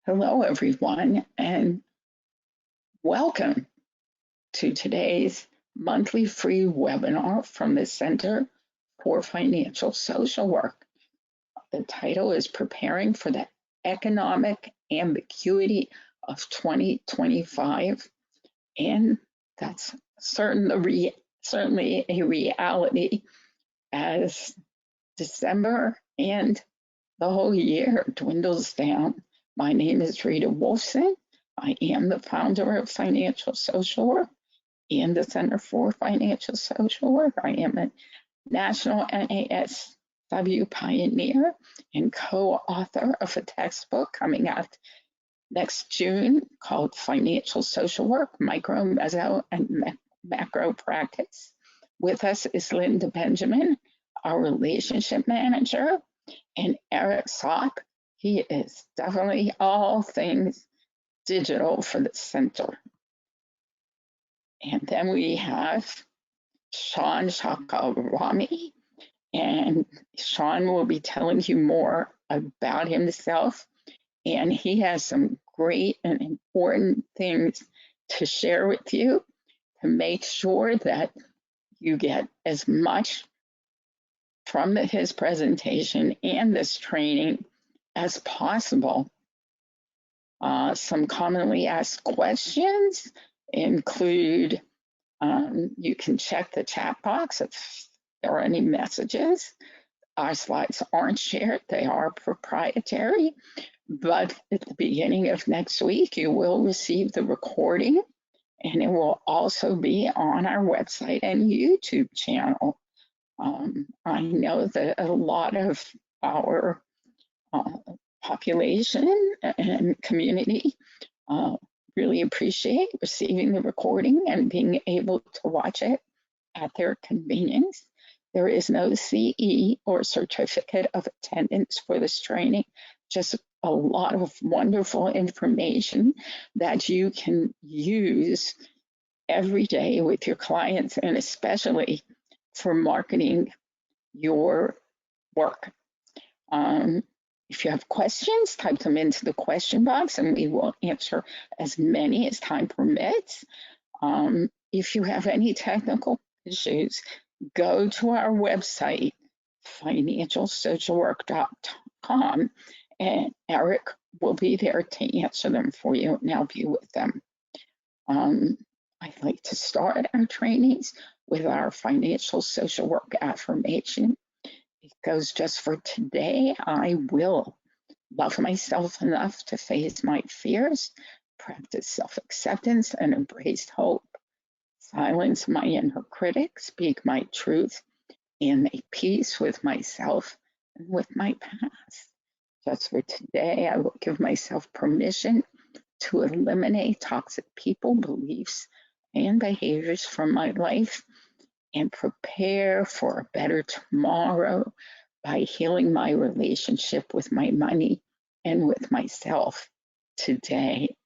Hello, everyone, and welcome to today's monthly free webinar from the Center for Financial Social Work. The title is Preparing for the Economic Ambiguity of 2025, and that's certainly a reality as December and the whole year dwindles down. My name is Rita Wolfson. I am the founder of Financial Social Work and the Center for Financial Social Work. I am a national NASW pioneer and co-author of a textbook coming out next June called Financial Social Work, Micro, Meso, and Macro Practice. With us is Linda Benjamin, our relationship manager, and Eric Sopp. He is definitely all things digital for the center. And then we have Sean Chakarami, and Sean will be telling you more about himself. And he has some great and important things to share with you to make sure that you get as much from his presentation and this training as possible. Some commonly asked questions include you can check the chat box if there are any messages. Our slides aren't shared, they are proprietary, but at the beginning of next week, you will receive the recording, and it will also be on our website and YouTube channel. I know that a lot of our population and community really appreciate receiving the recording and being able to watch it at their convenience. There is no CE or certificate of attendance for this training, just a lot of wonderful information that you can use every day with your clients, and especially for marketing your work. If you have questions, type them into the question box and we will answer as many as time permits. If you have any technical issues, go to our website, financialsocialwork.com, and Eric will be there to answer them for you and help you with them. I'd like to start our trainings with our financial social work affirmation. It goes just for today. I will love myself enough to face my fears, practice self-acceptance and embrace hope, silence my inner critic, speak my truth, and make peace with myself and with my past. Just for today, I will give myself permission to eliminate toxic people, beliefs, and behaviors from my life and prepare for a better tomorrow by healing my relationship with my money and with myself today.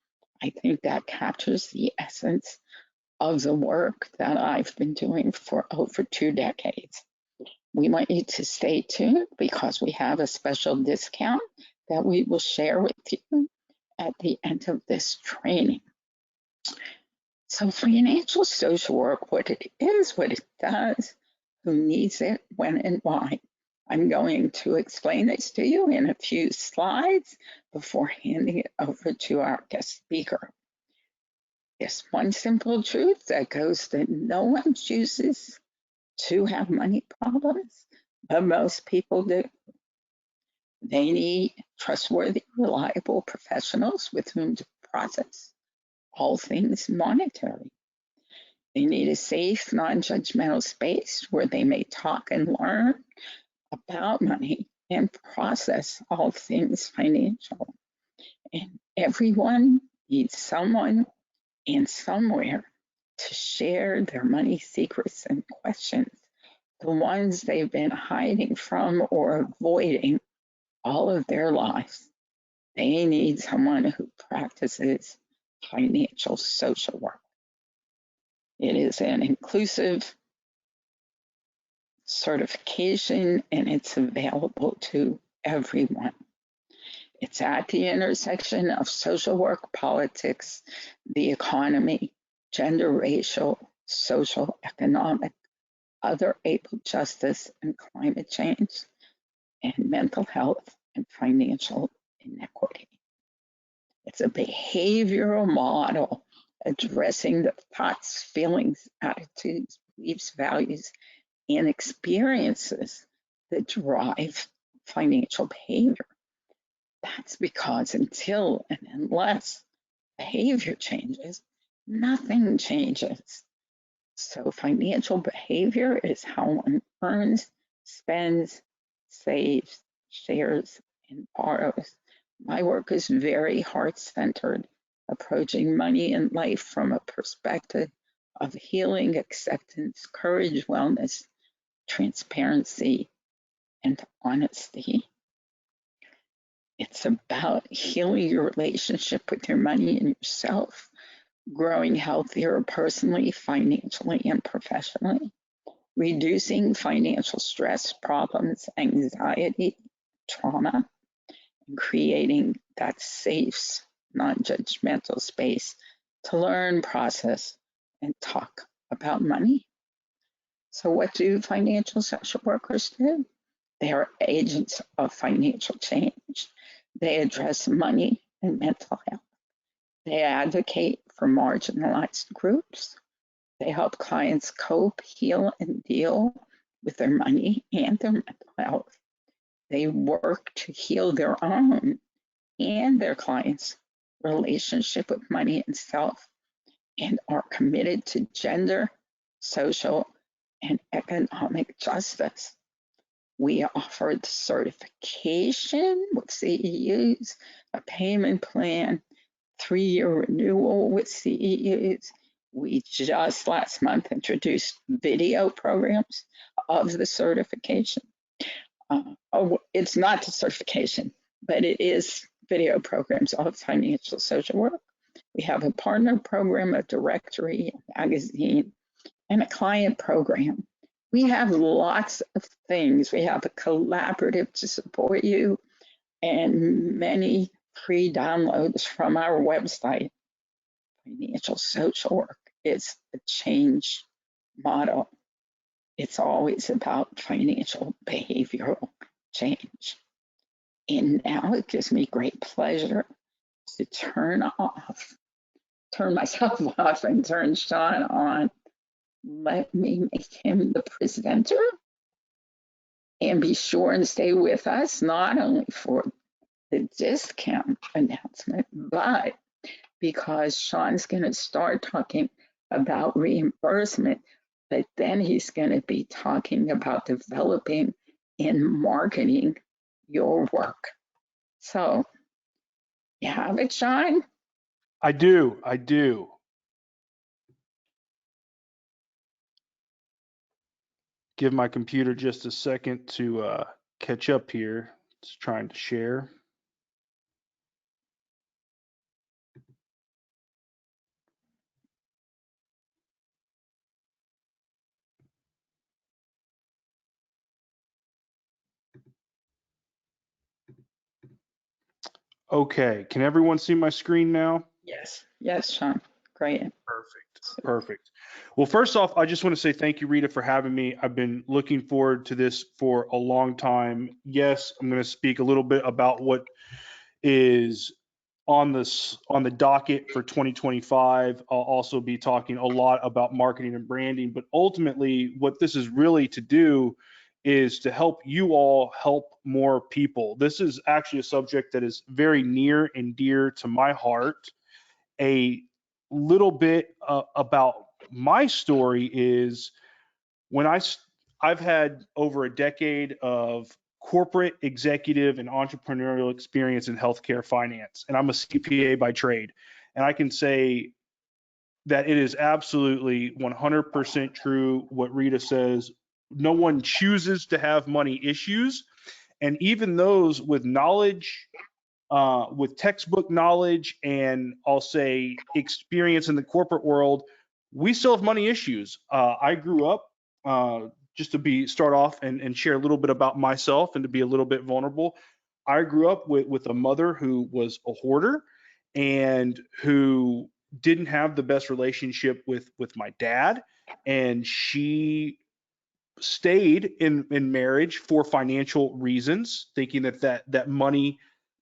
I think that captures the essence of the work that I've been doing for over 2 decades. We want you to stay tuned because we have a special discount that we will share with you at the end of this training. So financial social work, what it is, what it does, who needs it, when and why. I'm going to explain this to you in a few slides before handing it over to our guest speaker. There's one simple truth that goes that no one chooses to have money problems, but most people do. They need trustworthy, reliable professionals with whom to process all things monetary. They need a safe, non-judgmental space where they may talk and learn about money and process all things financial. And everyone needs someone and somewhere to share their money secrets and questions, the ones they've been hiding from or avoiding all of their lives. They need someone who practices financial social work. It is an inclusive certification and it's available to everyone. It's at the intersection of social work, politics, the economy, gender, racial, social, economic, other able justice and climate change, and mental health and financial inequity. It's a behavioral model addressing the thoughts, feelings, attitudes, beliefs, values, and experiences that drive financial behavior. That's because until and unless behavior changes, nothing changes. So financial behavior is how one earns, spends, saves, shares, and borrows. My work is very heart-centered, approaching money and life from a perspective of healing, acceptance, courage, wellness, transparency, and honesty. It's about healing your relationship with your money and yourself, growing healthier personally, financially, and professionally, reducing financial stress, problems, anxiety, trauma, and creating that safe, non-judgmental space to learn, process, and talk about money. So what do financial social workers do? They are agents of financial change. They address money and mental health. They advocate for marginalized groups. They help clients cope, heal, and deal with their money and their mental health. They work to heal their own and their clients' relationship with money and self, and are committed to gender, social, and economic justice. We offered certification with CEUs, a payment plan, 3-year renewal with CEUs. We just last month introduced video programs of the certification. It's not the certification, but it is video programs of financial social work. We have a partner program, a directory, a magazine, and a client program. We have lots of things. We have a collaborative to support you and many free downloads from our website. Financial social work is a change model. It's always about financial behavioral change. And now it gives me great pleasure to turn myself off and turn Sean on. Let me make him the presenter. And be sure and stay with us, not only for the discount announcement, but because Sean's going to start talking about reimbursement, but then he's going to be talking about developing and marketing your work. So, you have it, Sean? I do. Give my computer just a second to catch up here. It's trying to share. Okay, can everyone see my screen now? Yes, Sean. Great. Perfect. Well, first off, I just want to say thank you, Rita, for having me. I've been looking forward to this for a long time. Yes, I'm going to speak a little bit about what is on the docket for 2025. I'll also be talking a lot about marketing and branding, but ultimately what this is really to do is to help you all help more people. This is actually a subject that is very near and dear to my heart. A little bit about my story is when I've had over a decade of corporate executive and entrepreneurial experience in healthcare finance, and I'm a CPA by trade. And I can say that it is absolutely 100% true what Rita says. No one chooses to have money issues. And even those with knowledge, with textbook knowledge, and I'll say experience in the corporate world, we still have money issues. I grew up, just to start off and share a little bit about myself and to be a little bit vulnerable. I grew up with a mother who was a hoarder and who didn't have the best relationship with my dad, and she stayed in marriage for financial reasons, thinking that money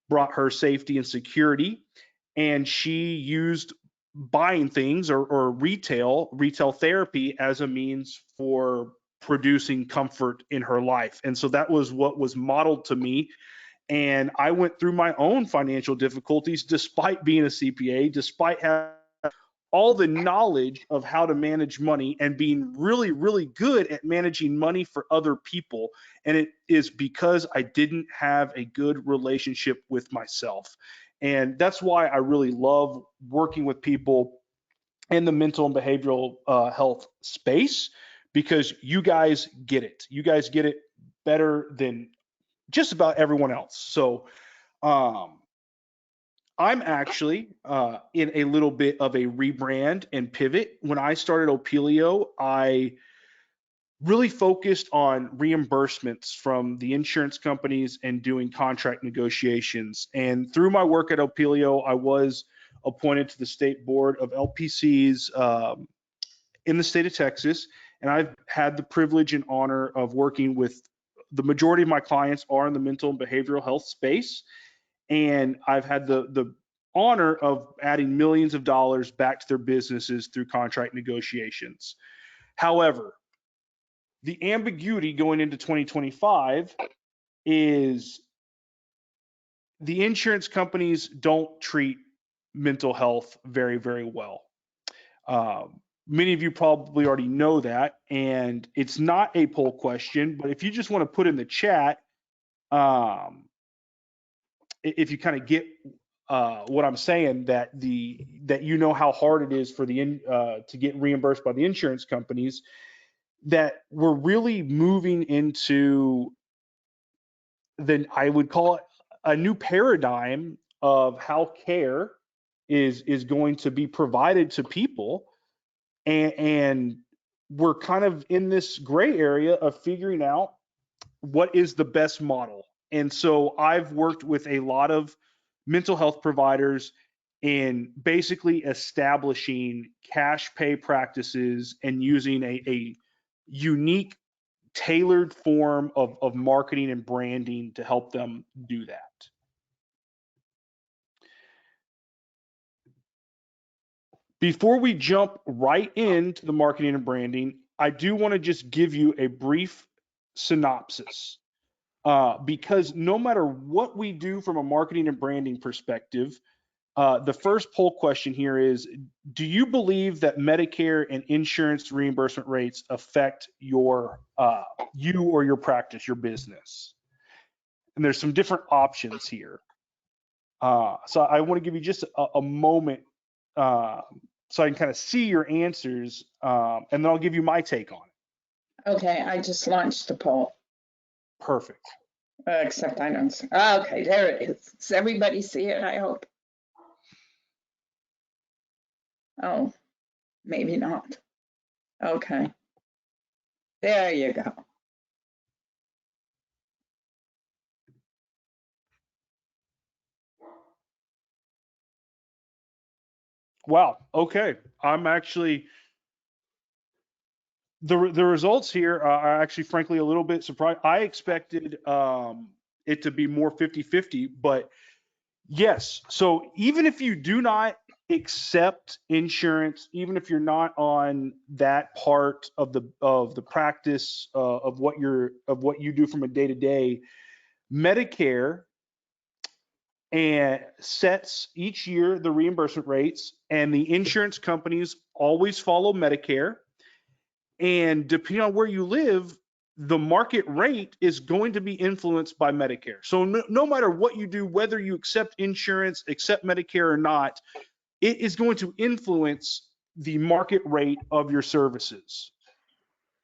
brought her safety and security, and she used buying things or retail therapy as a means for producing comfort in her life. And so that was what was modeled to me. And I went through my own financial difficulties despite being a CPA, despite having all the knowledge of how to manage money and being really, really good at managing money for other people. And it is because I didn't have a good relationship with myself. And that's why I really love working with people in the mental and behavioral health space, because you guys get it. You guys get it better than just about everyone else. So, um, I'm actually in a little bit of a rebrand and pivot. When I started Opelio, I really focused on reimbursements from the insurance companies and doing contract negotiations. And through my work at Opelio, I was appointed to the state board of LPCs in the state of Texas. And I've had the privilege and honor of working with the majority of my clients are in the mental and behavioral health space. And I've had the honor of adding millions of dollars back to their businesses through contract negotiations. However, the ambiguity going into 2025 is the insurance companies don't treat mental health very, very well. Many of you probably already know that, and it's not a poll question, but if you just want to put in the chat, if you kind of get what I'm saying, that you know how hard it is for to get reimbursed by the insurance companies, that we're really moving into I would call it a new paradigm of how care is going to be provided to people, and we're kind of in this gray area of figuring out what is the best model. And so I've worked with a lot of mental health providers in basically establishing cash pay practices and using a unique tailored form of marketing and branding to help them do that. Before we jump right into the marketing and branding, I do want to just give you a brief synopsis. Because no matter what we do from a marketing and branding perspective, the first poll question here is, do you believe that Medicare and insurance reimbursement rates affect you or your practice, your business? And there's some different options here. So I want to give you just a moment so I can kind of see your answers, and then I'll give you my take on it. Okay, I just launched the poll. Perfect. Except I don't see. Okay, there it is. Does everybody see it, I hope? Oh, maybe not. Okay. There you go. Wow. Okay. I'm actually the results here are actually frankly a little bit surprised. I expected it to be more 50-50, but yes. So even if you do not accept insurance, even if you're not on that part of the practice of what you do from a day to day, Medicare and sets each year the reimbursement rates, and the insurance companies always follow Medicare. And depending on where you live, the market rate is going to be influenced by Medicare. So no matter what you do, whether you accept insurance, accept Medicare or not, it is going to influence the market rate of your services.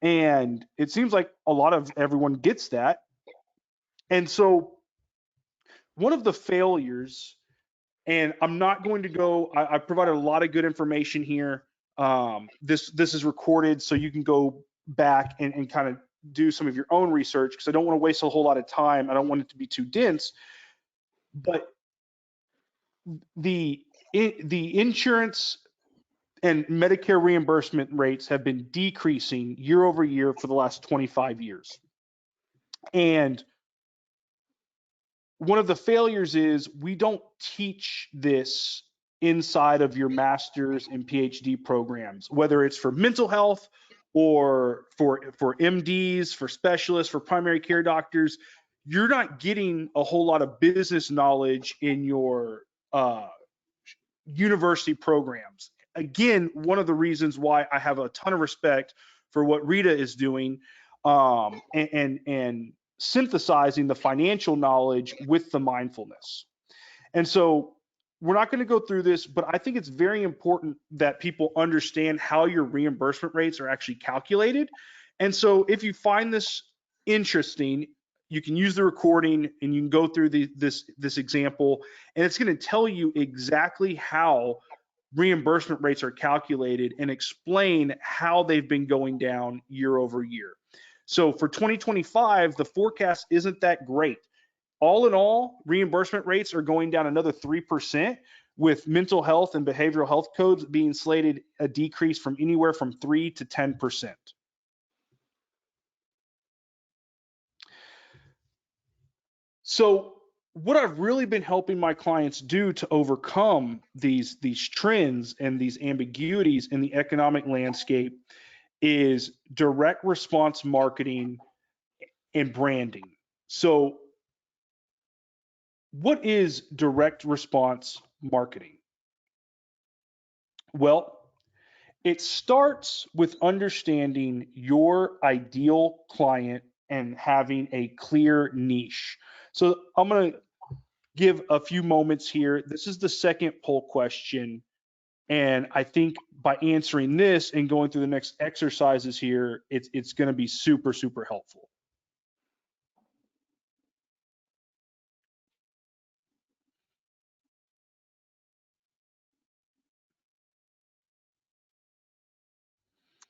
And it seems like a lot of everyone gets that. And so one of the failures, and I'm not going to go, I provided a lot of good information here. This is recorded, so you can go back and kind of do some of your own research, because I don't want to waste a whole lot of time. I don't want it to be too dense. but the insurance and Medicare reimbursement rates have been decreasing year over year for the last 25 years. And one of the failures is we don't teach this inside of your master's and PhD programs, whether it's for mental health or for MDs, for specialists, for primary care doctors. You're not getting a whole lot of business knowledge in your university programs. Again, one of the reasons why I have a ton of respect for what Rita is doing, and synthesizing the financial knowledge with the mindfulness. And so we're not going to go through this, but I think it's very important that people understand how your reimbursement rates are actually calculated. And so if you find this interesting, you can use the recording and you can go through this example, and it's going to tell you exactly how reimbursement rates are calculated and explain how they've been going down year over year. So for 2025, the forecast isn't that great. All in all, reimbursement rates are going down another 3%, with mental health and behavioral health codes being slated a decrease from anywhere from 3 to 10%. So what I've really been helping my clients do to overcome these trends and these ambiguities in the economic landscape is direct response marketing and branding. So what is direct response marketing? Well, it starts with understanding your ideal client and having a clear niche. So I'm going to give a few moments here. This is the second poll question. And I think by answering this and going through the next exercises here, it's going to be super, super helpful.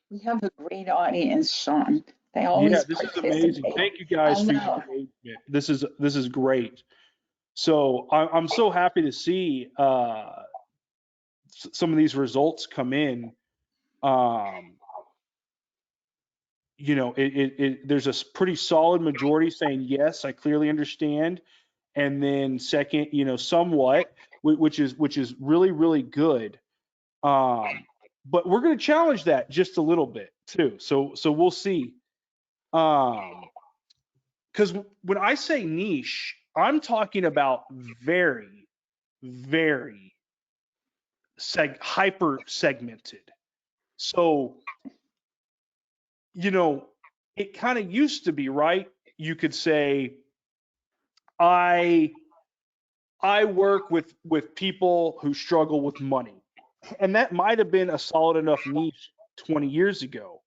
We have a great audience, Sean. They Yeah, always this is amazing. participate. Thank you guys I for your know. engagement. This is great. So I'm so happy to see some of these results come in. You know, there's a pretty solid majority saying yes, I clearly understand, and then second, you know, somewhat, which is really, really good. But we're going to challenge that just a little bit too. So we'll see. Because when I say niche, I'm talking about very, very hyper segmented. So, you know, it kind of used to be, right? You could say, I work with people who struggle with money. And that might have been a solid enough niche 20 years ago.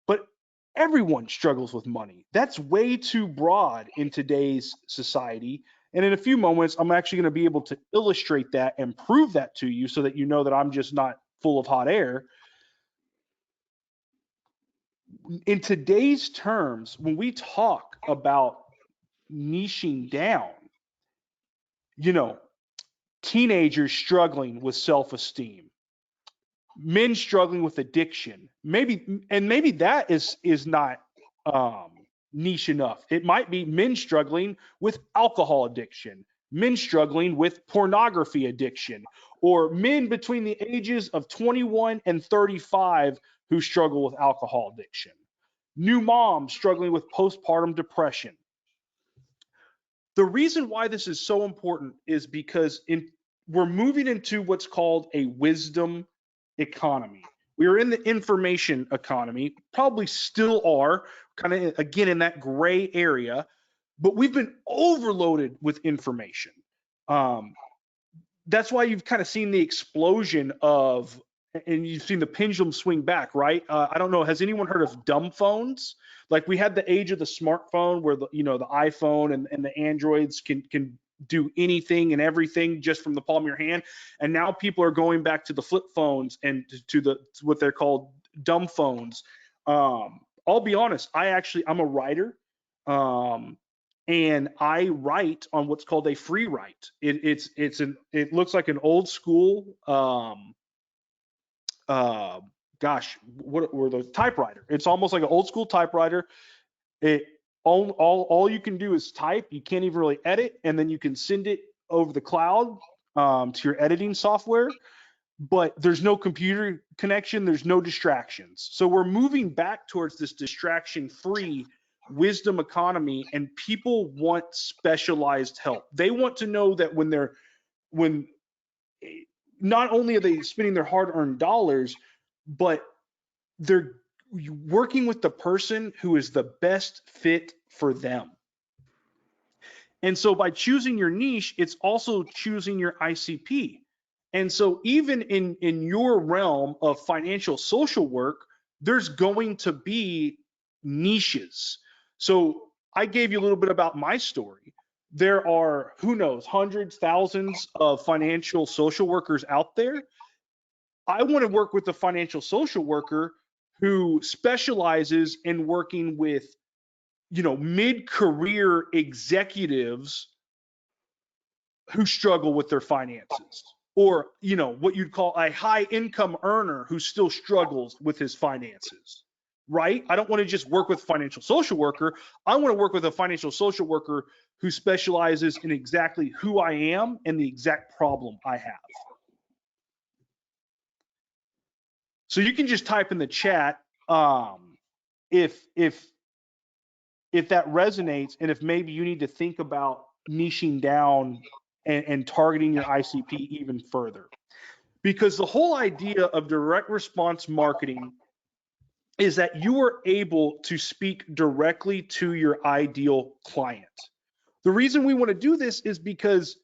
But everyone struggles with money. That's way too broad in today's society. And in a few moments, I'm actually going to be able to illustrate that and prove that to you so that you know that I'm just not full of hot air. In today's terms, when we talk about niching down, you know, teenagers struggling with self-esteem, men struggling with addiction, maybe that is not niche enough. It might be men struggling with alcohol addiction, men struggling with pornography addiction, or men between the ages of 21 and 35 who struggle with alcohol addiction, new moms struggling with postpartum depression. The reason why this is so important is because we're moving into what's called a wisdom economy. We are in the information economy, probably still are, kind of again in that gray area, but we've been overloaded with information. That's why you've kind of seen the explosion of, and you've seen the pendulum swing back, right? I don't know, has anyone heard of dumb phones? Like we had the age of the smartphone where the iPhone and the Androids can do anything and everything just from the palm of your hand. And now people are going back to the flip phones and to what they're called dumb phones. I'll be honest, I'm a writer. and I write on what's called a free write. It looks like an old school uh, gosh, what were those, typewriter? It's almost like an old school typewriter. It all you can do is type. You can't even really edit, and then you can send it over the cloud to your editing software. But there's no computer connection. There's no distractions. So we're moving back towards this distraction-free wisdom economy, and people want specialized help. They want to know that when not only are they spending their hard-earned dollars, but they're working with the person who is the best fit for them. And so by choosing your niche, it's also choosing your ICP. And so even in your realm of financial social work, there's going to be niches. So I gave you a little bit about my story. There are, who knows, hundreds, thousands of financial social workers out there. I want to work with a financial social worker who specializes in working with, mid-career executives who struggle with their finances, or, what you'd call a high income earner who still struggles with his finances, right? I don't want to just work with a financial social worker. I want to work with a financial social worker who specializes in exactly who I am and the exact problem I have. So you can just type in the chat if that resonates, and if maybe you need to think about niching down and targeting your ICP even further. Because the whole idea of direct response marketing is that you are able to speak directly to your ideal client. The reason we want to do this is because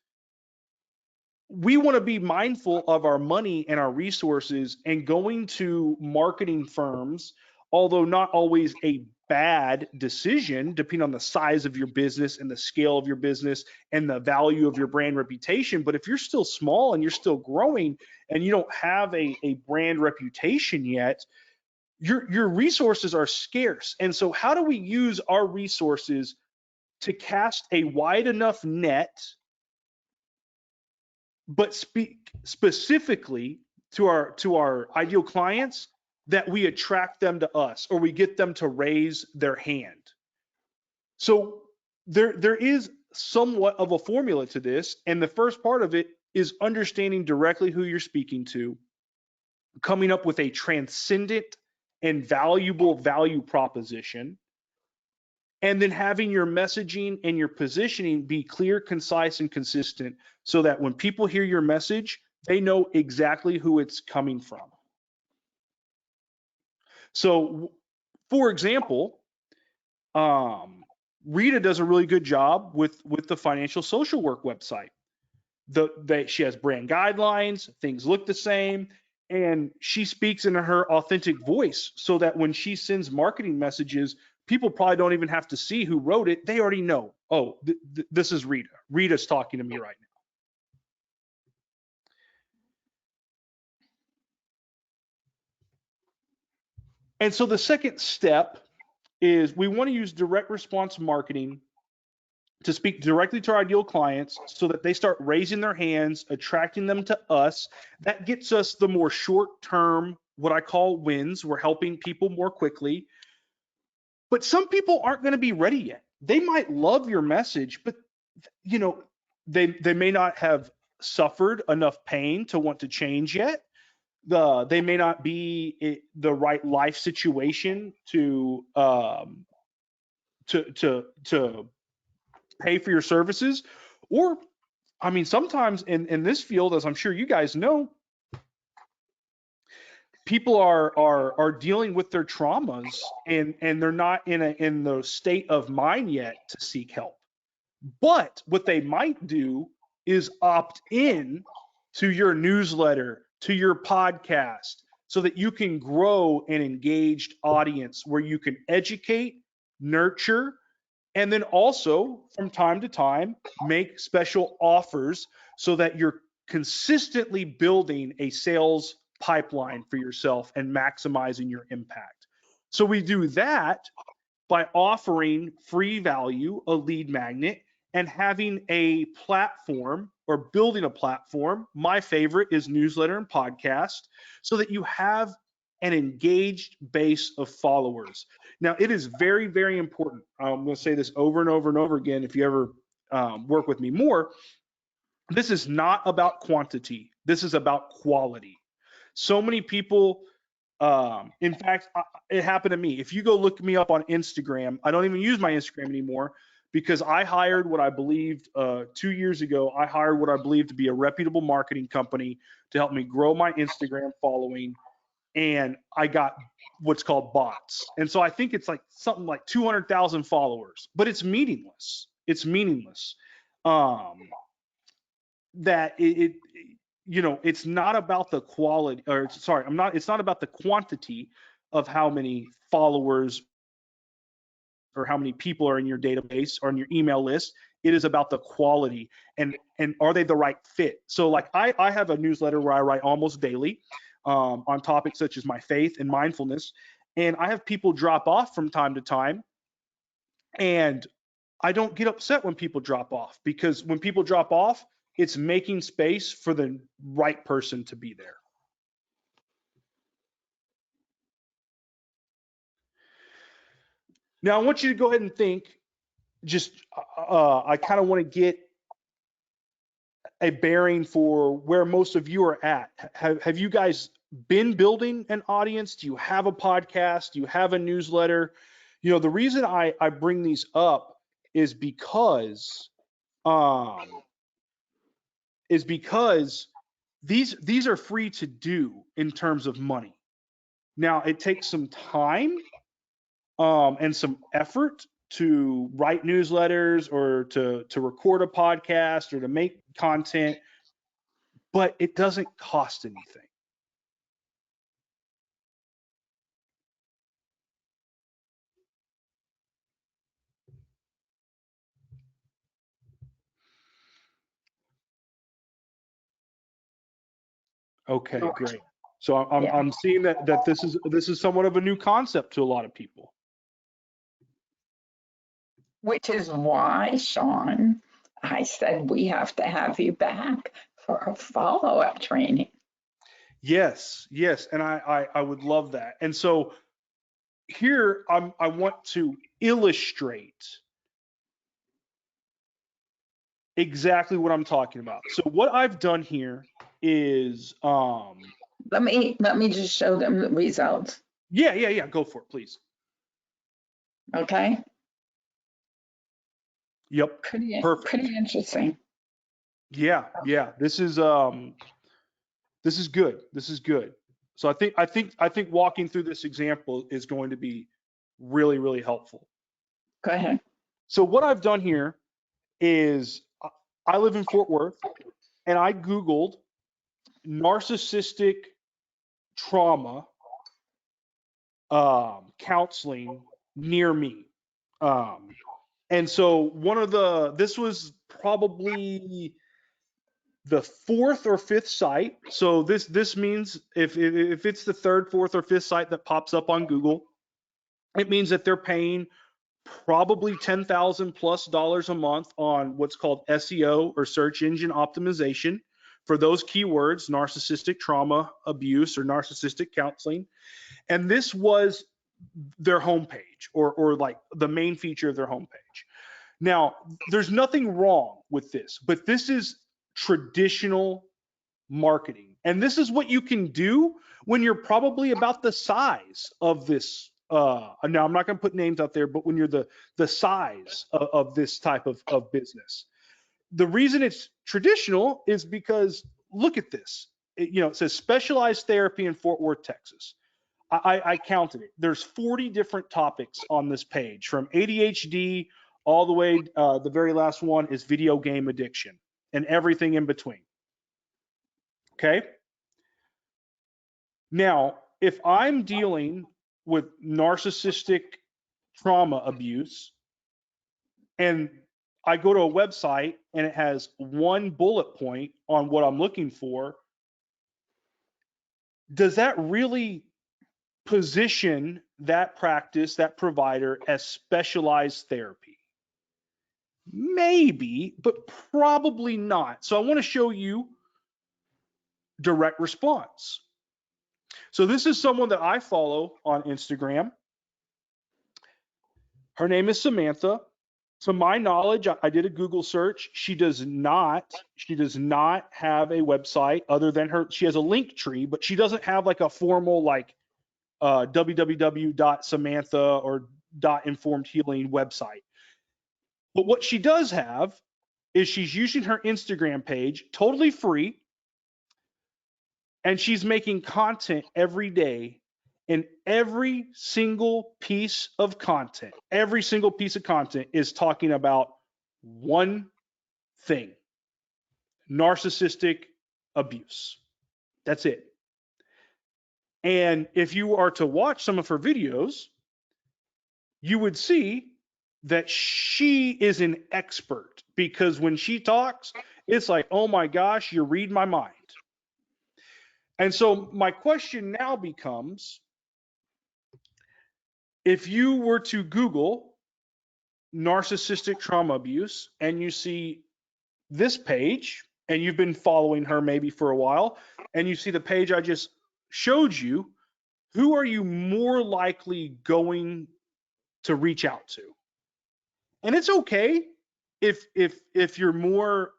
we want to be mindful of our money and our resources, and going to marketing firms, although not always a bad decision, depending on the size of your business and the scale of your business and the value of your brand reputation. But if you're still small and you're still growing and you don't have a brand reputation yet, your resources are scarce. And so how do we use our resources to cast a wide enough net, but speak specifically to our ideal clients, that we attract them to us, or we get them to raise their hand? So there is somewhat of a formula to this, and the first part of it is understanding directly who you're speaking to, coming up with a transcendent and valuable value proposition, and then having your messaging and your positioning be clear, concise, and consistent, so that when people hear your message, they know exactly who it's coming from. So, for example, Rita does a really good job with the financial social work website. She has brand guidelines, things look the same, and she speaks in her authentic voice, so that when she sends marketing messages, people probably don't even have to see who wrote it. They already know, oh, this is Rita. Rita's talking to me right now. And so the second step is we want to use direct response marketing to speak directly to our ideal clients, so that they start raising their hands, attracting them to us. That gets us the more short-term, what I call wins. We're helping people more quickly. But some people aren't going to be ready yet. They might love your message, but they may not have suffered enough pain to want to change yet. They may not be in the right life situation to pay for your services. Or, I mean, sometimes in this field, as I'm sure you guys know, people are dealing with their traumas, and they're not in the state of mind yet to seek help. But what they might do is opt in to your newsletter, to your podcast, so that you can grow an engaged audience where you can educate, nurture, and then also from time to time make special offers, so that you're consistently building a sales pipeline for yourself and maximizing your impact. So we do that, by offering free value, a lead magnet, and having a platform or building a platform. My favorite is newsletter and podcast, so that you have an engaged base of followers. Now, it is very, very important. I'm going to say this over and over and over again if you ever work with me more. This is not about quantity. This is about quality. So many people, in fact, it happened to me. If you go look me up on Instagram, I don't even use my Instagram anymore because I hired what I believed 2 years ago. I hired what I believed to be a reputable marketing company to help me grow my Instagram following, and I got what's called bots. And so I think it's like something like 200,000 followers, but it's meaningless. It's meaningless. That it's not about the quality, or sorry, it's not about the quantity of how many followers or how many people are in your database or in your email list. It is about the quality, and are they the right fit. So like I have a newsletter where I write almost daily on topics such as my faith and mindfulness, and I have people drop off from time to time, and I don't get upset when people drop off, because when people drop off, it's making space for the right person to be there. Now, I want you to go ahead and think, just, I kind of want to get a bearing for where most of you are at. Have you guys been building an audience? Do you have a podcast? Do you have a newsletter? The reason I bring these up is because these are free to do in terms of money. Now, it takes some time and some effort to write newsletters or to record a podcast or to make content, but it doesn't cost anything. Okay, great. So I'm seeing that this is somewhat of a new concept to a lot of people. Which is why, Sean, I said we have to have you back for a follow-up training. Yes, and I would love that. And so here I want to illustrate exactly what I'm talking about. So what I've done here is let me just show them the results. Yeah, go for it, please. Okay. Yep. Perfect. Pretty interesting. Yeah. This is good. This is good. So I think walking through this example is going to be really, really helpful. Go ahead. So what I've done here is I live in Fort Worth, and I Googled narcissistic trauma counseling near me. And so this was probably the fourth or fifth site. So this means if it's the third, fourth, or fifth site that pops up on Google, it means that they're paying probably $10,000+ a month on what's called SEO, or search engine optimization, for those keywords: narcissistic trauma, abuse, or narcissistic counseling. And this was their homepage, or like the main feature of their homepage. Now, there's nothing wrong with this, but this is traditional marketing. And this is what you can do when you're probably about the size of this. Now, I'm not going to put names out there, but when you're the size of this type of business. The reason it's traditional is because, look at this. It says specialized therapy in Fort Worth, Texas. I counted it. There's 40 different topics on this page, from ADHD all the way, the very last one is video game addiction, and everything in between. Okay. Now, if I'm dealing with narcissistic trauma abuse, and I go to a website and it has one bullet point on what I'm looking for, does that really position that practice, that provider, as specialized therapy? Maybe, but probably not. So I want to show you direct response. So this is someone that I follow on Instagram. Her name is Samantha. To my knowledge, I did a Google search. She does not have a website other than she has a link tree, but she doesn't have like a formal like www.samantha or .informed healing website. But what she does have is she's using her Instagram page totally free, and she's making content every day. And every single piece of content is talking about one thing: narcissistic abuse. That's it. And if you are to watch some of her videos, you would see that she is an expert, because when she talks, it's like, oh my gosh, you read my mind. And so my question now becomes, if you were to Google narcissistic trauma abuse and you see this page, and you've been following her maybe for a while, and you see the page I just showed you, who are you more likely going to reach out to? And it's okay if you're more,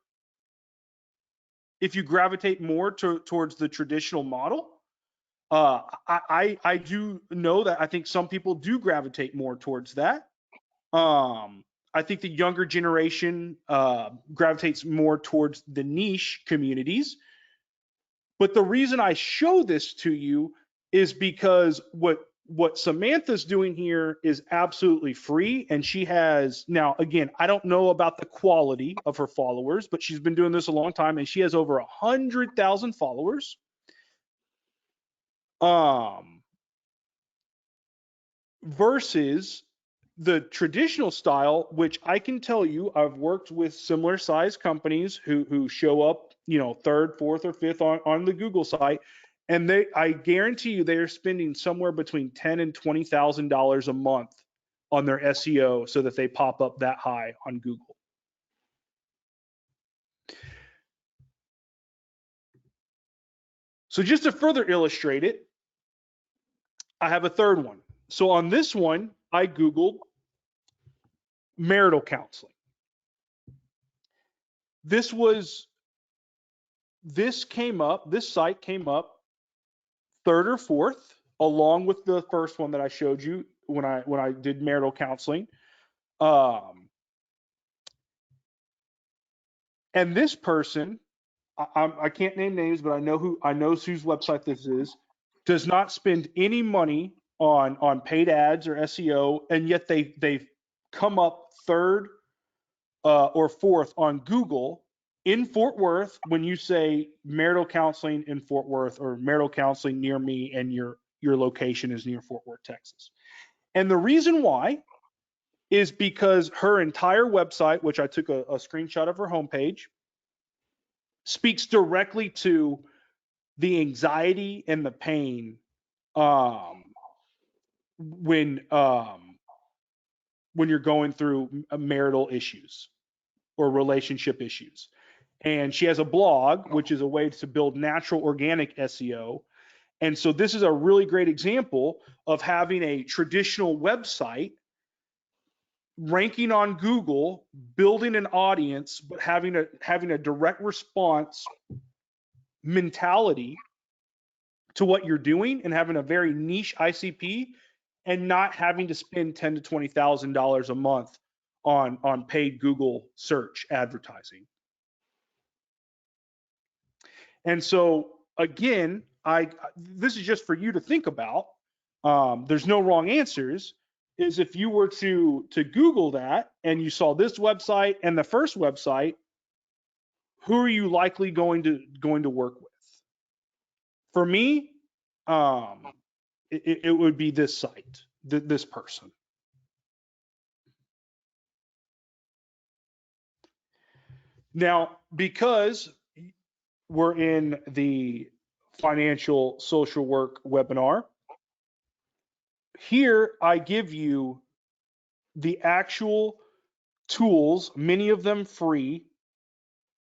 if you gravitate more towards the traditional model. I do know that I think some people do gravitate more towards that. I think the younger generation gravitates more towards the niche communities. But the reason I show this to you is because what Samantha's doing here is absolutely free, and she has, now again, I don't know about the quality of her followers, but she's been doing this a long time, and she has over 100,000 followers. Versus the traditional style, which I can tell you, I've worked with similar size companies who show up, third, fourth, or fifth on the Google site, and I guarantee you they are spending somewhere between $10,000 and $20,000 a month on their SEO so that they pop up that high on Google. So just to further illustrate it, I have a third one. So on this one, I Googled marital counseling. This site came up third or fourth, along with the first one that I showed you when I did marital counseling. And this person, I can't name names, but I know whose website this is, does not spend any money on paid ads or SEO, and yet they've come up third or fourth on Google in Fort Worth when you say marital counseling in Fort Worth, or marital counseling near me, and your location is near Fort Worth, Texas. And the reason why is because her entire website, which I took a screenshot of her homepage, speaks directly to the anxiety and the pain when you're going through marital issues or relationship issues. And she has a blog, which is a way to build natural organic SEO. And so this is a really great example of having a traditional website, ranking on Google, building an audience, but having a direct response mentality to what you're doing, and having a very niche ICP, and not having to spend $10,000 to $20,000 a month on paid Google search advertising. And so again, this is just for you to think about. There's no wrong answers. Is if you were to Google that and you saw this website and the first website, who are you likely going to work with? For me, it would be this site, this person. Now, because we're in the financial social work webinar, here I give you the actual tools, many of them free,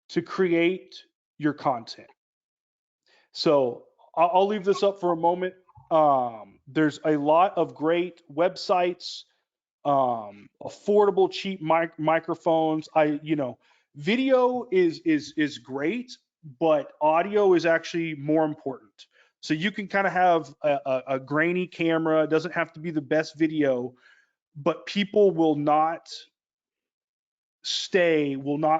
to create your content. So I'll leave this up for a moment. There's a lot of great websites, affordable, cheap microphones. Video is great, but audio is actually more important. So you can kind of have a grainy camera. It doesn't have to be the best video, but people will not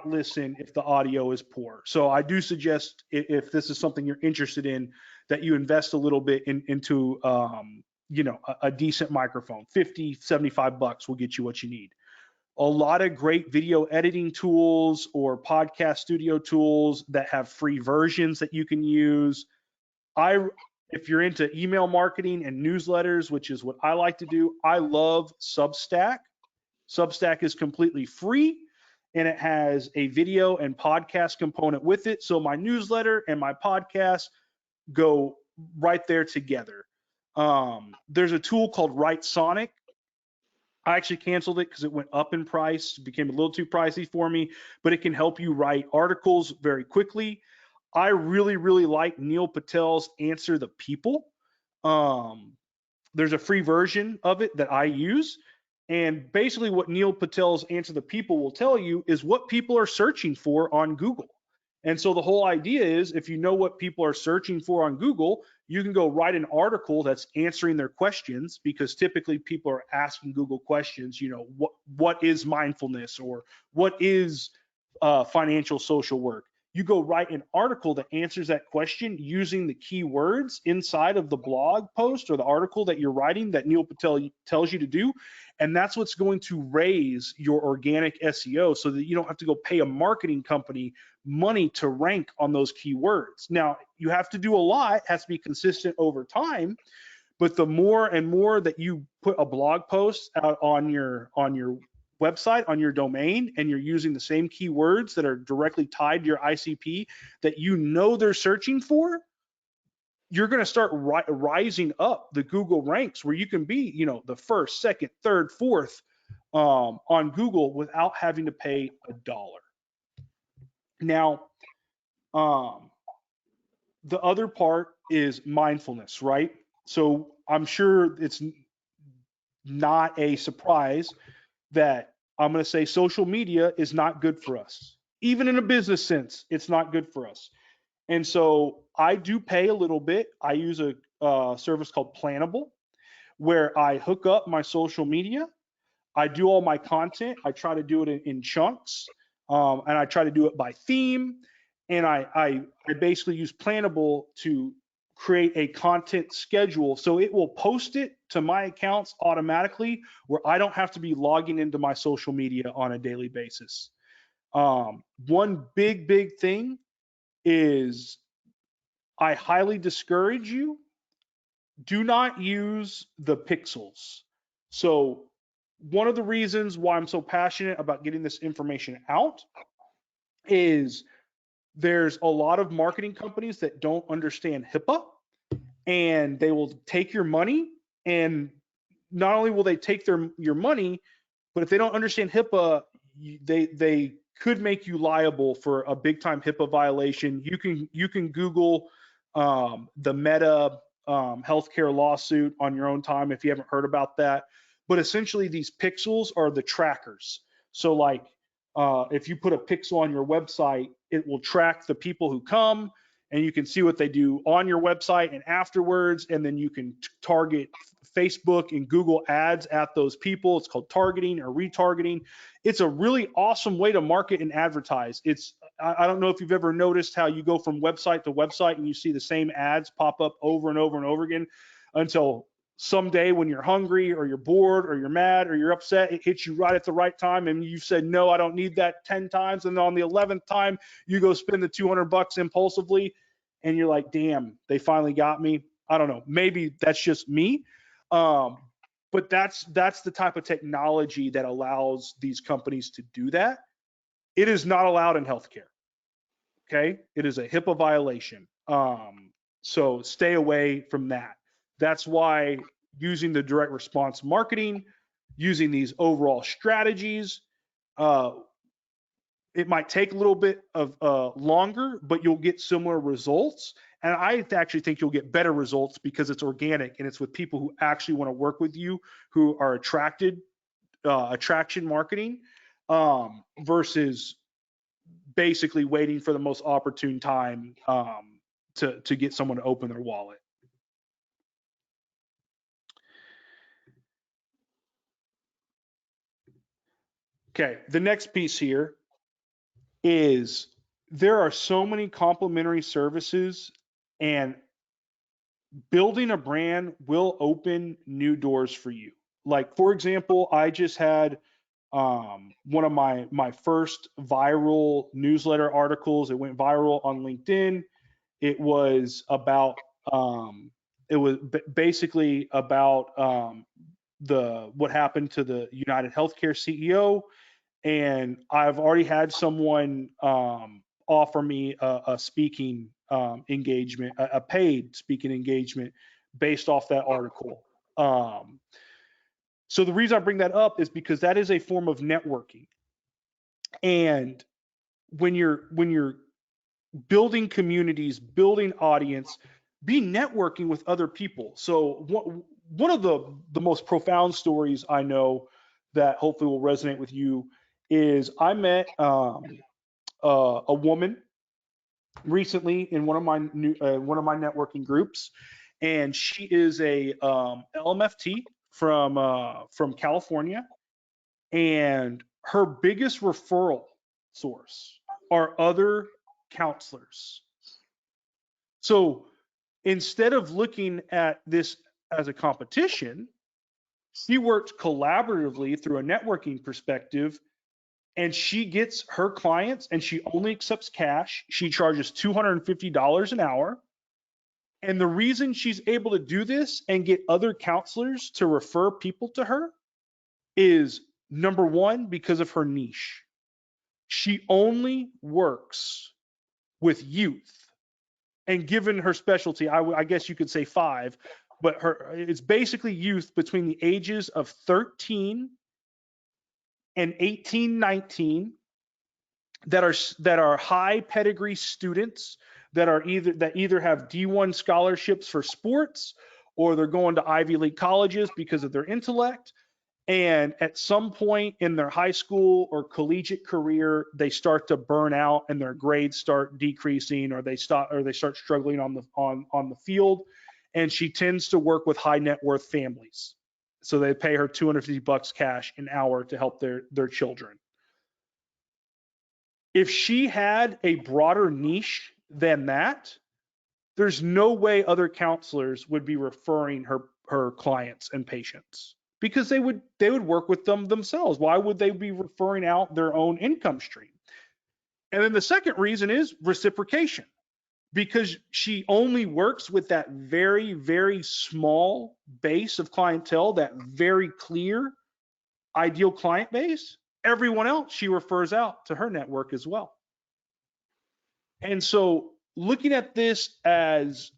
listen if the audio is poor. So I do suggest, if this is something you're interested in, that you invest a little bit into a decent microphone. 50, 75 bucks will get you what you need. A lot of great video editing tools or podcast studio tools that have free versions that you can use. If you're into email marketing and newsletters, which is what I like to do, I love Substack. Substack is completely free and it has a video and podcast component with it. So my newsletter and my podcast go right there together. There's a tool called Write Sonic. I actually canceled it because it went up in price, became a little too pricey for me, but it can help you write articles very quickly. I really, really like Neil Patel's Answer the People. There's a free version of it that I use. And basically, what Neil Patel's Answer the People will tell you is what people are searching for on Google. And so the whole idea is, if you know what people are searching for on Google, you can go write an article that's answering their questions, because typically people are asking Google questions, what is mindfulness, or what is financial social work. You go write an article that answers that question using the keywords inside of the blog post or the article that you're writing that Neil Patel tells you to do. And that's what's going to raise your organic SEO, so that you don't have to go pay a marketing company money to rank on those keywords. Now, you have to do a lot, it has to be consistent over time, but the more and more that you put a blog post out on your website, on your domain, and you're using the same keywords that are directly tied to your ICP that they're searching for, you're going to start rising up the Google ranks, where you can be, the first, second, third, fourth on Google without having to pay $1. Now, the other part is mindfulness, right? So I'm sure it's not a surprise that I'm going to say social media is not good for us. Even in a business sense, it's not good for us. And so I do pay a little bit. I use a service called Plannable, where I hook up my social media. I do all my content. I try to do it in chunks, and I try to do it by theme. And I basically use Plannable to create a content schedule, so it will post it to my accounts automatically, where I don't have to be logging into my social media on a daily basis. One big thing is, I highly discourage you, do not use the pixels. So one of the reasons why I'm so passionate about getting this information out is there's a lot of marketing companies that don't understand HIPAA, and they will take your money, and not only will they take your money, but if they don't understand HIPAA, they could make you liable for a big time HIPAA violation. You can Google the Meta healthcare lawsuit on your own time if you haven't heard about that. But essentially, these pixels are the trackers. So like, if you put a pixel on your website, it will track the people who come, and you can see what they do on your website and afterwards, and then you can target Facebook and Google ads at those people. It's called targeting or retargeting. It's a really awesome way to market and advertise. I don't know if you've ever noticed how you go from website to website and you see the same ads pop up over and over and over again, until someday when you're hungry or you're bored or you're mad or you're upset, it hits you right at the right time, and you've said, no, I don't need that 10 times. And then on the 11th time, you go spend the $200 impulsively, and you're like, damn, they finally got me. I don't know. Maybe that's just me. But that's the type of technology that allows these companies to do that. It is not allowed in healthcare. Okay. It is a HIPAA violation. So stay away from that. That's why using the direct response marketing, using these overall strategies. It might take a little bit of longer, but you'll get similar results. And I actually think you'll get better results because it's organic and it's with people who actually want to work with you, who are attraction marketing, versus basically waiting for the most opportune time to get someone to open their wallet. Okay, the next piece here is there are so many complementary services, and building a brand will open new doors for you. Like, for example, I just had one of my first viral newsletter articles. It went viral on LinkedIn. It was about basically about what happened to the United Healthcare CEO, and I've already had someone offer me a speaking engagement, a paid speaking engagement based off that article. So the reason I bring that up is because that is a form of networking. And when you're building communities, building audience, be networking with other people. So one of the most profound stories I know that hopefully will resonate with you is I met a woman recently in one of my networking groups, and she is a LMFT from California, and her biggest referral source are other counselors. So instead of looking at this as a competition, she worked collaboratively through a networking perspective, and she gets her clients, and she only accepts cash. She charges $250 an hour. And the reason she's able to do this and get other counselors to refer people to her is, number one, because of her niche. She only works with youth. And given her specialty, I guess you could say 5, but it's basically youth between the ages of 13 and 18, 19 that are high pedigree students that either have D1 scholarships for sports, or they're going to Ivy League colleges because of their intellect. And at some point in their high school or collegiate career, they start to burn out and their grades start decreasing, or they start struggling on the field. And she tends to work with high net worth families. So they pay her $250 cash an hour to help their children. If she had a broader niche than that, there's no way other counselors would be referring her clients and patients, because they would work with them themselves. Why would they be referring out their own income stream? And then the second reason is reciprocation, because she only works with that very, very small base of clientele, that very clear ideal client base. Everyone else she refers out to her network as well. And so looking at this as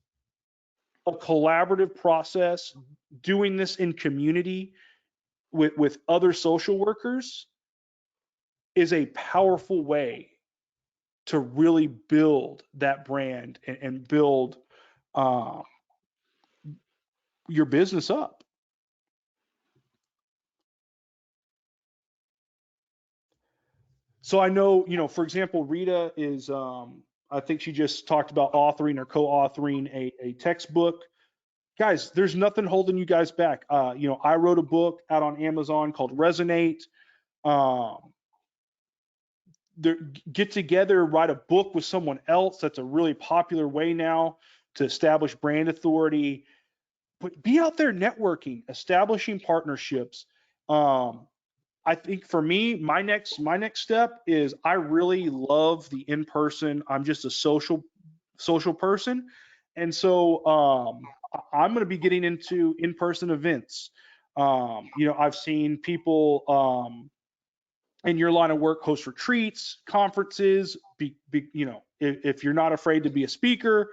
a collaborative process, doing this in community with other social workers, is a powerful way to really build that brand and build your business up. So I know, for example, Rita is, I think she just talked about authoring or co-authoring a textbook. Guys, there's nothing holding you guys back. I wrote a book out on Amazon called Resonate. Get together, write a book with someone else. That's a really popular way now to establish brand authority. But be out there networking, establishing partnerships. I think for me, my next step is, I really love the in-person. I'm just a social person, and so I'm going to be getting into in-person events. I've seen people in your line of work host retreats, conferences. If you're not afraid to be a speaker,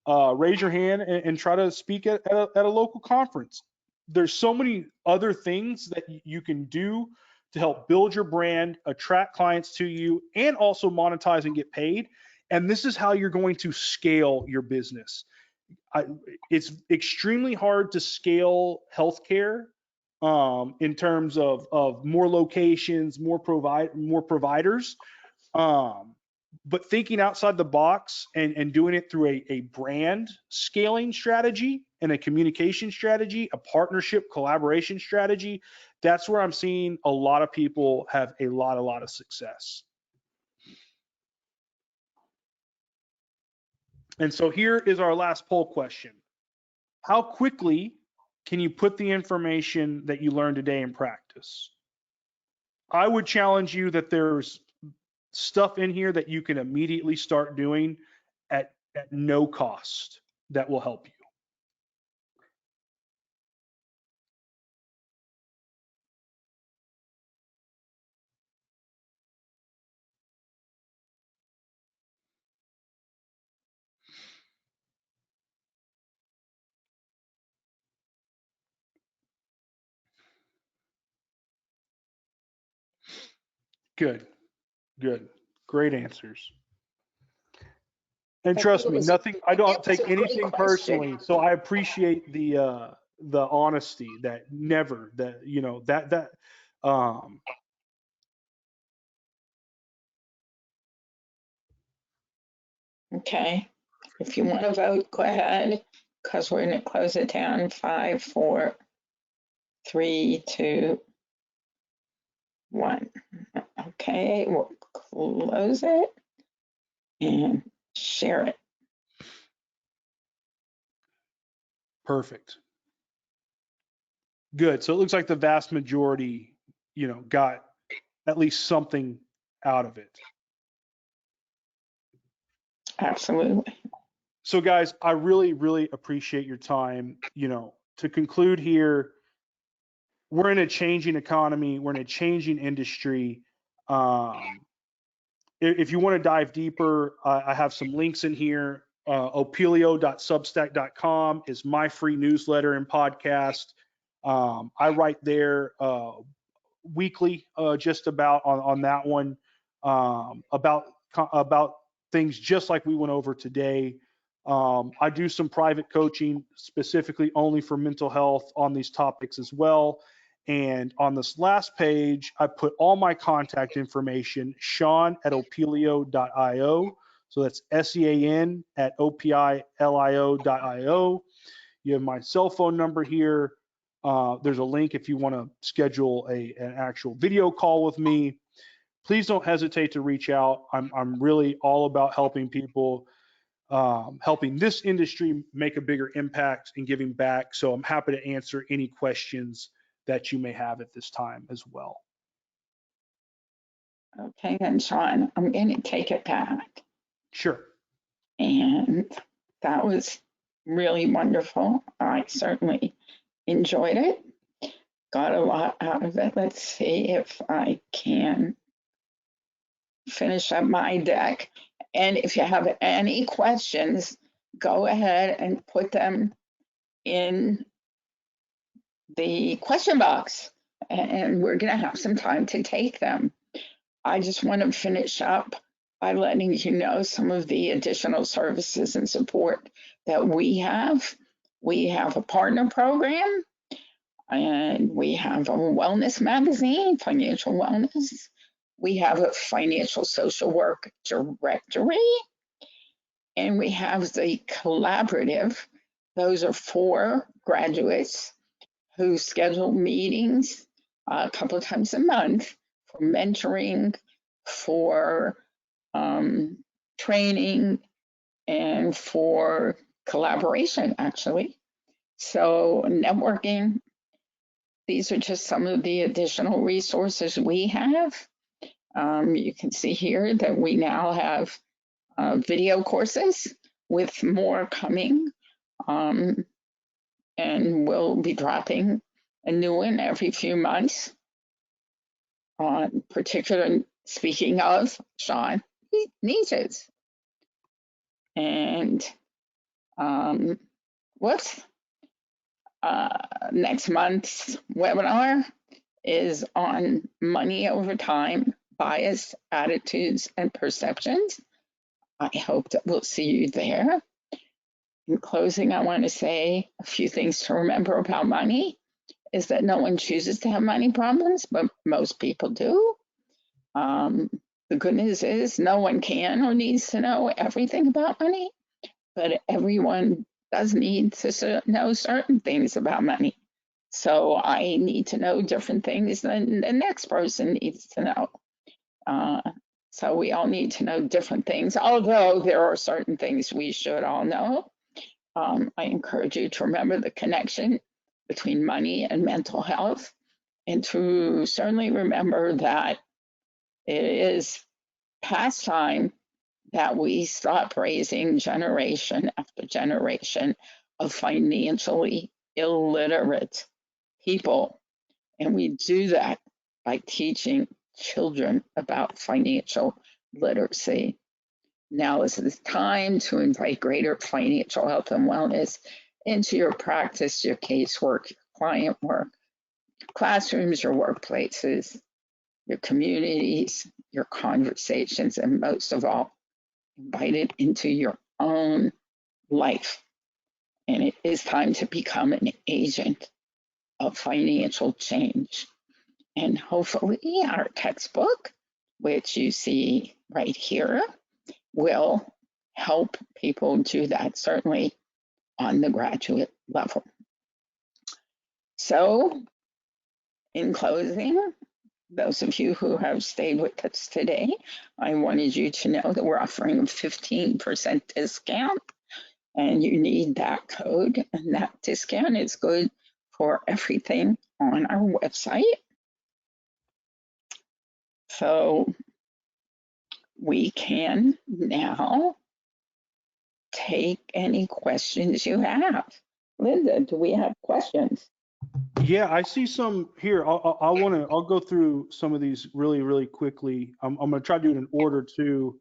raise your hand and try to speak at a local conference. there's so many other things that you can do to help build your brand, attract clients to you, and also monetize and get paid. And this is how you're going to scale your business. It's extremely hard to scale healthcare in terms of more locations, more providers. Um, but thinking outside the box and doing it through a brand scaling strategy and a communication strategy, a partnership collaboration strategy, that's where I'm seeing a lot of people have a lot of success. And so here is our last poll question. How quickly can you put the information that you learned today in practice? I would challenge you that there's stuff in here that you can immediately start doing at no cost that will help you. Good, good, great answers. And trust me, nothing, I don't take anything personally. So I appreciate the honesty that never, that, you know, um, Okay. If you want to vote, go ahead, because we're going to close it down. 5, 4, 3, 2, 1. Okay, we'll close it and share it. perfect. Good. So it looks like the vast majority, you know, got at least something out of it. Absolutely. So guys, I really appreciate your time. You know, to conclude here, we're in a changing economy, we're in a changing industry. If you want to dive deeper, I have some links in here. Opelio.substack.com is my free newsletter and podcast. I write there weekly, just about on that one, about things just like we went over today. I do some private coaching specifically only for mental health on these topics as well. And on this last page, I put all my contact information, Sean@opelio.io. So that's SEAN at OPILIO.io. You have my cell phone number here. There's a link if you want to schedule an actual video call with me. Please don't hesitate to reach out. I'm really all about helping people, helping this industry make a bigger impact and giving back. So I'm happy to answer any questions that you may have at this time as well. Okay, then, Sean, I'm going to take it back. Sure. And that was really wonderful. I certainly enjoyed it. Got a lot out of it. Let's see if I can finish up my deck. And if you have any questions, go ahead and put them in the question box, and we're going to have some time to take them. I just want to finish up by letting you know some of the additional services and support that we have. We have a partner program, and we have a wellness magazine, financial wellness. We have a financial social work directory, and we have the collaborative. Those are 4 graduates who schedule meetings a couple of times a month for mentoring, for training, and for collaboration, actually. So, networking, these are just some of the additional resources we have. You can see here that we now have video courses with more coming. And we'll be dropping a new one every few months. On particular, speaking of Sean, niches. And whoops, Next month's webinar is on money over time, bias, attitudes, and perceptions. I hope that we'll see you there. In closing, I want to say a few things to remember about money is that no one chooses to have money problems, but most people do. Um, the good news is no one can or needs to know everything about money, but everyone does need to know certain things about money. So I need to know different things than the next person needs to know. Uh, so we all need to know different things, although there are certain things we should all know. I encourage you to remember the connection between money and mental health, and to certainly remember that it is past time that we stop raising generation after generation of financially illiterate people. And we do that by teaching children about financial literacy. Now is the time to invite greater financial health and wellness into your practice, your casework, your client work, your classrooms, your workplaces, your communities, your conversations, and most of all, invite it into your own life. And it is time to become an agent of financial change. And hopefully, our textbook, which you see right here, will help people do that, certainly on the graduate level. So, in closing, those of you who have stayed with us today, I wanted you to know that we're offering a 15% discount, and you need that code, and that discount is good for everything on our website. So we can now take any questions you have. Linda, do we have questions? Yeah, I see some here. I'll go through some of these really quickly. I'm going to try to do it in order too.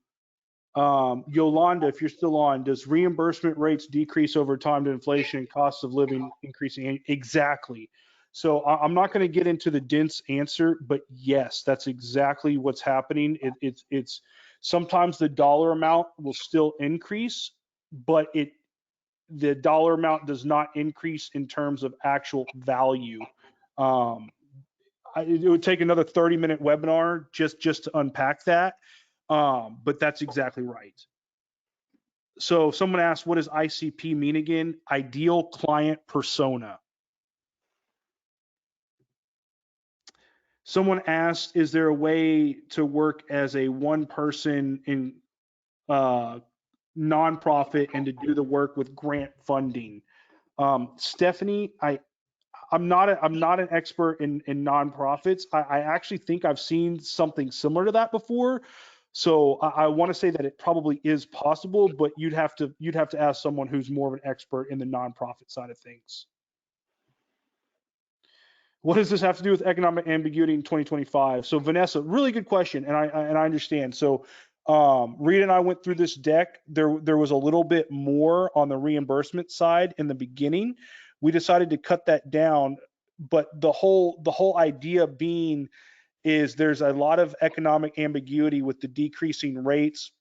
Yolanda, if you're still on, does reimbursement rates decrease over time to inflation and costs of living increasing? Exactly. So I'm not going to get into the dense answer, but yes, that's exactly what's happening. It's sometimes the dollar amount will still increase, but the dollar amount does not increase in terms of actual value. Um, it would take another 30-minute webinar just to unpack that, but that's exactly right. So someone asked, what does ICP mean again? Ideal client persona. Someone asked, is there a way to work as a one person in nonprofit and to do the work with grant funding? Stephanie, I'm not an expert in nonprofits. I actually think I've seen something similar to that before. So I want to say that it probably is possible, but you'd have to ask someone who's more of an expert in the nonprofit side of things. What does this have to do with economic ambiguity in 2025? So Vanessa, really good question, and I understand. So Rita and I went through this deck. There was a little bit more on the reimbursement side in the beginning. We decided to cut that down, but the whole idea being is there's a lot of economic ambiguity with the decreasing rates,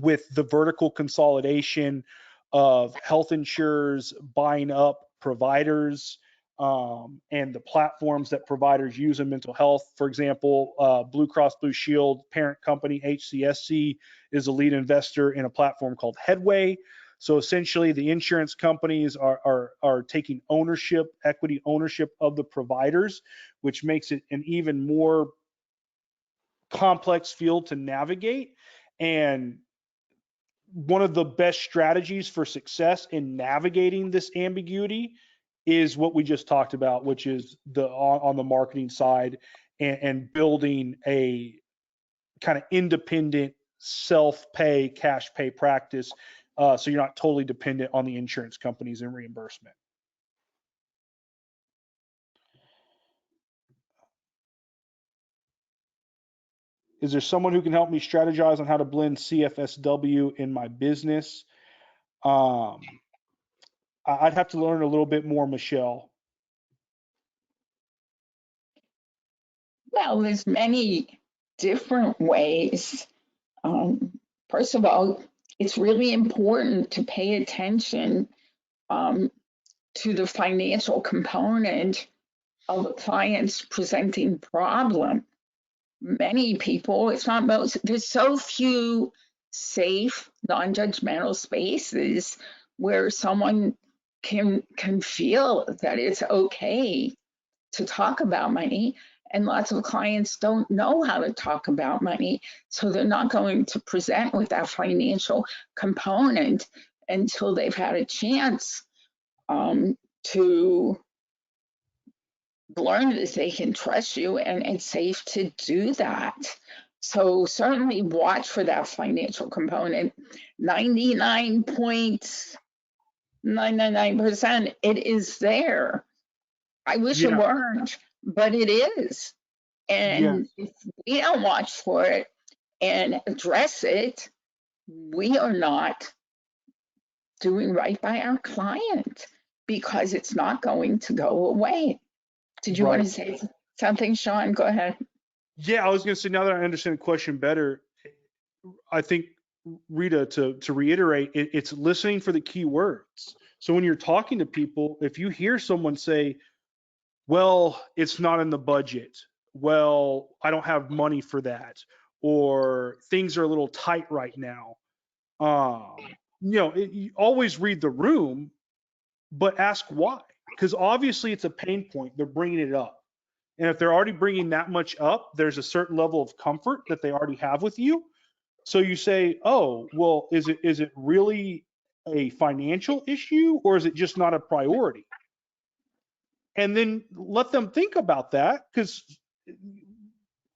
with the vertical consolidation of health insurers buying up providers, and the platforms that providers use in mental health. For example, Blue Cross Blue Shield parent company HCSC is a lead investor in a platform called Headway. So essentially, the insurance companies are taking ownership, equity ownership of the providers, which makes it an even more complex field to navigate. And one of the best strategies for success in navigating this ambiguity is what we just talked about, which is on the marketing side, and building a kind of independent self-pay, cash pay practice, so you're not totally dependent on the insurance companies and reimbursement. Is there someone who can help me strategize on how to blend CFSW in my business? I'd have to learn a little bit more, Michelle. Well, there's many different ways. First of all, it's really important to pay attention to the financial component of a client's presenting problem. Many people, it's not most, there's so few safe, non-judgmental spaces where someone can feel that it's okay to talk about money. And lots of clients don't know how to talk about money, so they're not going to present with that financial component until they've had a chance to learn that they can trust you and it's safe to do that. So certainly watch for that financial component. 99.999%, it is there. I wish it Yeah, weren't, but it is. yeah, And if we don't watch for it and address it, we are not doing right by our client because it's not going to go away. Did you want right. to say something, Sean? Go ahead. Yeah, I was going to say, now that I understand the question better, I think, Rita, to reiterate, it's listening for the key words. So when you're talking to people, if you hear someone say, well, it's not in the budget, well, I don't have money for that, or things are a little tight right now, you always read the room, but ask why. Because obviously it's a pain point. They're bringing it up. And if they're already bringing that much up, there's a certain level of comfort that they already have with you. So you say, "Oh, well, is it really a financial issue, or is it just not a priority?" And then let them think about that, because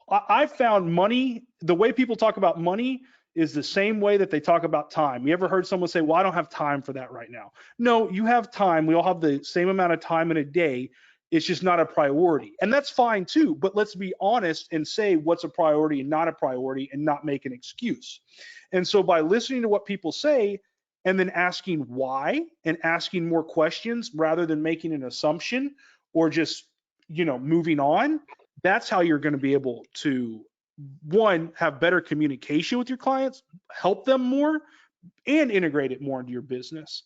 I found money, the way people talk about money is the same way that they talk about time. You ever heard someone say, "Well, I don't have time for that right now"? No, you have time. We all have the same amount of time in a day. It's just not a priority. And that's fine too. But let's be honest and say what's a priority and not a priority and not make an excuse. And so by listening to what people say and then asking why and asking more questions rather than making an assumption or just, moving on, that's how you're going to be able to, one, have better communication with your clients, help them more, and integrate it more into your business.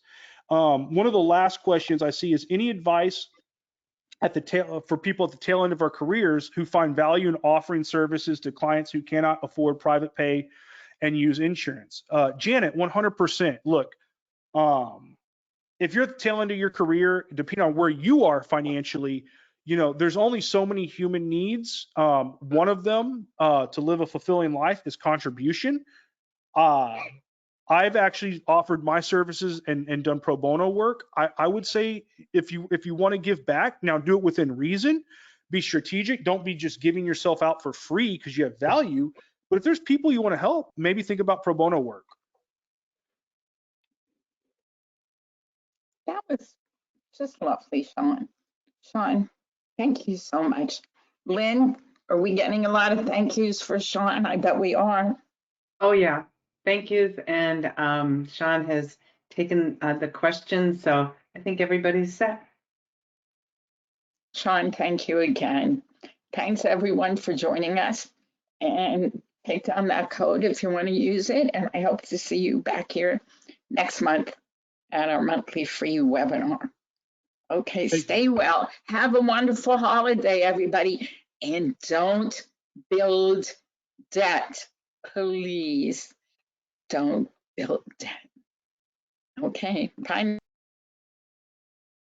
One of the last questions I see is, any advice at the tail for people at the tail end of our careers who find value in offering services to clients who cannot afford private pay and use insurance? Janet, 100%. Look, if you're at the tail end of your career, depending on where you are financially, there's only so many human needs. One of them, to live a fulfilling life, is contribution. Uh, I've actually offered my services and done pro bono work. I would say, if you want to give back, now do it within reason. Be strategic. Don't be just giving yourself out for free because you have value. But if there's people you want to help, maybe think about pro bono work. That was just lovely, Sean. Sean, thank you so much. Lynn, are we getting a lot of thank yous for Sean? I bet we are. Oh, yeah. Thank yous. And Sean has taken the questions, so I think everybody's set. Sean, thank you again. Thanks everyone for joining us, and take down that code if you want to use it. And I hope to see you back here next month at our monthly free webinar. Okay, Thank you. stay well. Have a wonderful holiday, everybody. And don't build debt. Please don't build debt. Okay, bye.